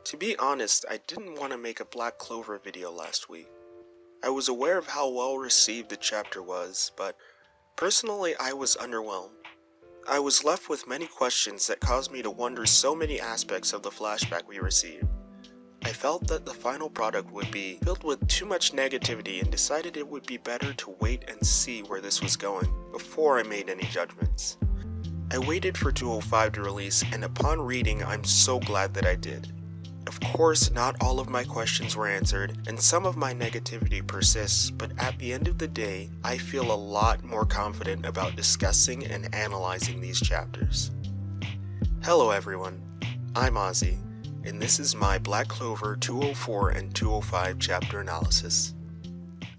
To be honest, I didn't want to make a Black Clover video last week. I was aware of how well received the chapter was, but personally I was underwhelmed. I was left with many questions that caused me to wonder so many aspects of the flashback we received. I felt that the final product would be filled with too much negativity and decided it would be better to wait and see where this was going before I made any judgments. I waited for 205 to release, and upon reading, I'm so glad that I did. Of course, not all of my questions were answered, and some of my negativity persists, but at the end of the day, I feel a lot more confident about discussing and analyzing these chapters. Hello everyone, I'm Ozzy, and this is my Black Clover 204 and 205 chapter analysis.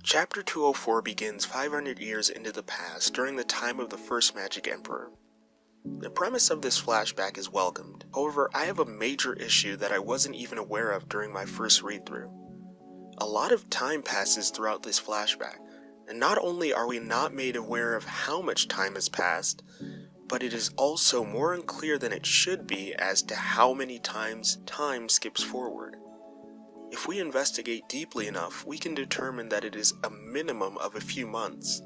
Chapter 204 begins 500 years into the past during the time of the first Magic Emperor. The premise of this flashback is welcomed. However, I have a major issue that I wasn't even aware of during my first read-through. A lot of time passes throughout this flashback, and not only are we not made aware of how much time has passed, but it is also more unclear than it should be as to how many times time skips forward. If we investigate deeply enough, we can determine that it is a minimum of a few months.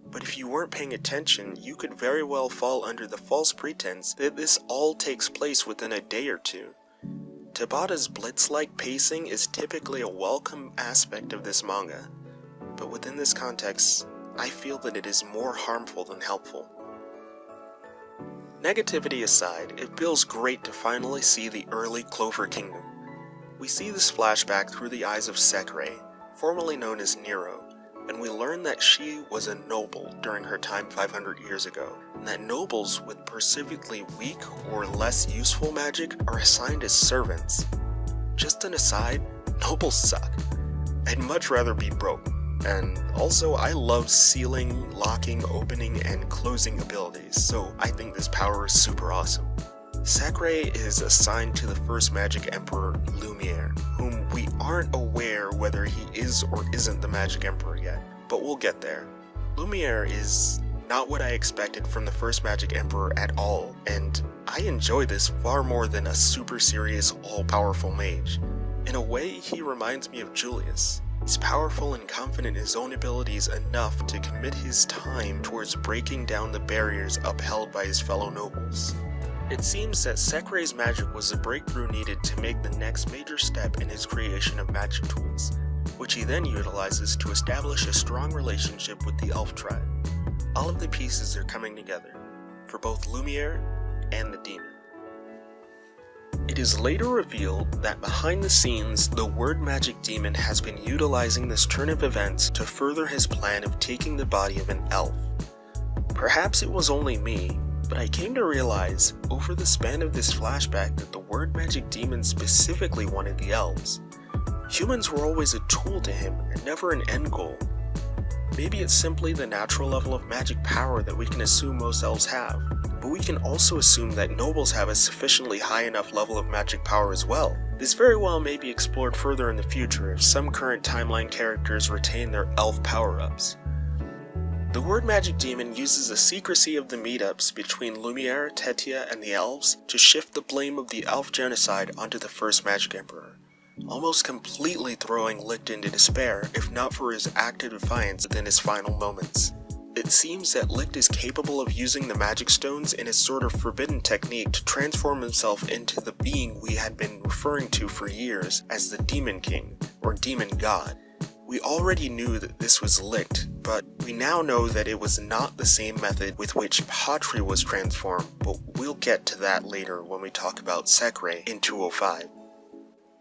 But if you weren't paying attention, you could very well fall under the false pretense that this all takes place within a day or two. Tabata's blitz-like pacing is typically a welcome aspect of this manga, but within this context, I feel that it is more harmful than helpful. Negativity aside, it feels great to finally see the early Clover Kingdom. We see this flashback through the eyes of Secre, formerly known as Nero, and we learn that she was a noble during her time 500 years ago, and that nobles with perceivably weak or less useful magic are assigned as servants. Just an aside, nobles suck. I'd much rather be broke, and also I love sealing, locking, opening, and closing abilities, so I think this power is super awesome. Secre is assigned to the first Magic Emperor, Lumiere, whom we aren't aware whether he is or isn't the Magic Emperor yet, but we'll get there. Lumiere is not what I expected from the first Magic Emperor at all, and I enjoy this far more than a super serious, all-powerful mage. In a way, he reminds me of Julius. He's powerful and confident in his own abilities enough to commit his time towards breaking down the barriers upheld by his fellow nobles. It seems that Secre's magic was the breakthrough needed to make the next major step in his creation of magic tools, which he then utilizes to establish a strong relationship with the elf tribe. All of the pieces are coming together, for both Lumiere and the demon. It is later revealed that behind the scenes, the word magic demon has been utilizing this turn of events to further his plan of taking the body of an elf. Perhaps it was only me, but I came to realize, over the span of this flashback, that the word magic demon specifically wanted the elves. Humans were always a tool to him, and never an end goal. Maybe it's simply the natural level of magic power that we can assume most elves have, but we can also assume that nobles have a sufficiently high enough level of magic power as well. This very well may be explored further in the future if some current timeline characters retain their elf power-ups. The word magic demon uses the secrecy of the meetups between Lumiere, Tetia, and the elves to shift the blame of the elf genocide onto the first Magic Emperor, almost completely throwing Licht into despair, if not for his active defiance within his final moments. It seems that Licht is capable of using the magic stones in a sort of forbidden technique to transform himself into the being we had been referring to for years as the Demon King, or Demon God. We already knew that this was Licht, but we now know that it was not the same method with which Patri was transformed, but we'll get to that later when we talk about Secre in 205.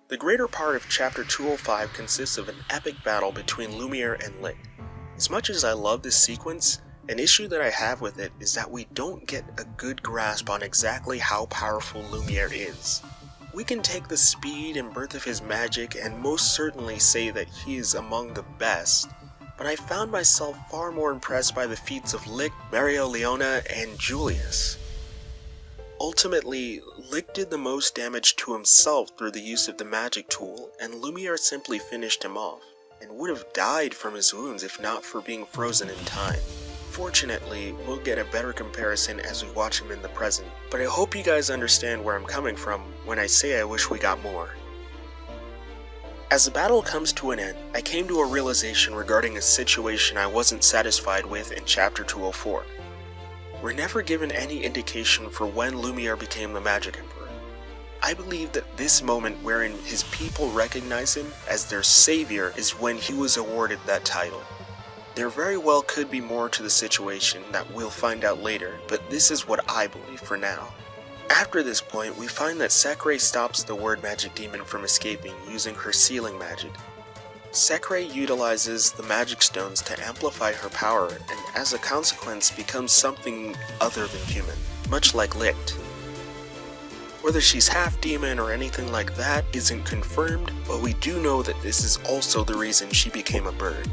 The greater part of chapter 205 consists of an epic battle between Lumiere and Licht. As much as I love this sequence, an issue that I have with it is that we don't get a good grasp on exactly how powerful Lumiere is. We can take the speed and breadth of his magic and most certainly say that he is among the best, but I found myself far more impressed by the feats of Licht, Mario Leona, and Julius. Ultimately, Licht did the most damage to himself through the use of the magic tool, and Lumiere simply finished him off, and would have died from his wounds if not for being frozen in time. Fortunately, we'll get a better comparison as we watch him in the present, but I hope you guys understand where I'm coming from when I say I wish we got more. As the battle comes to an end, I came to a realization regarding a situation I wasn't satisfied with in Chapter 204. We're never given any indication for when Lumiere became the Magic Emperor. I believe that this moment wherein his people recognize him as their savior is when he was awarded that title. There very well could be more to the situation that we'll find out later, but this is what I believe for now. After this point, we find that Secre stops the word magic demon from escaping using her sealing magic. Secre utilizes the magic stones to amplify her power and as a consequence becomes something other than human, much like Licht. Whether she's half demon or anything like that isn't confirmed, but we do know that this is also the reason she became a bird.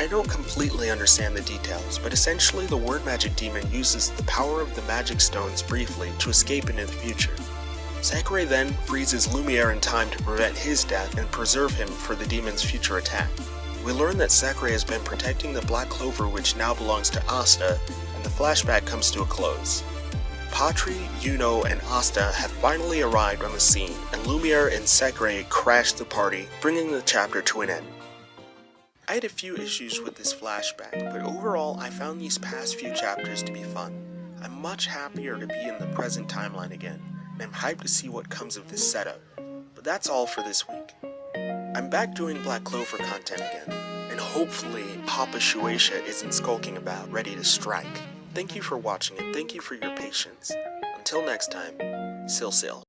I don't completely understand the details, but essentially the word magic demon uses the power of the magic stones briefly to escape into the future. Secre then freezes Lumiere in time to prevent his death and preserve him for the demon's future attack. We learn that Secre has been protecting the Black Clover, which now belongs to Asta, and the flashback comes to a close. Patri, Yuno, and Asta have finally arrived on the scene, and Lumiere and Secre crash the party, bringing the chapter to an end. I had a few issues with this flashback, but overall I found these past few chapters to be fun. I'm much happier to be in the present timeline again, and I'm hyped to see what comes of this setup. But that's all for this week. I'm back doing Black Clover content again, and hopefully Papa Shueisha isn't skulking about, ready to strike. Thank you for watching and thank you for your patience. Until next time, Sil Sil.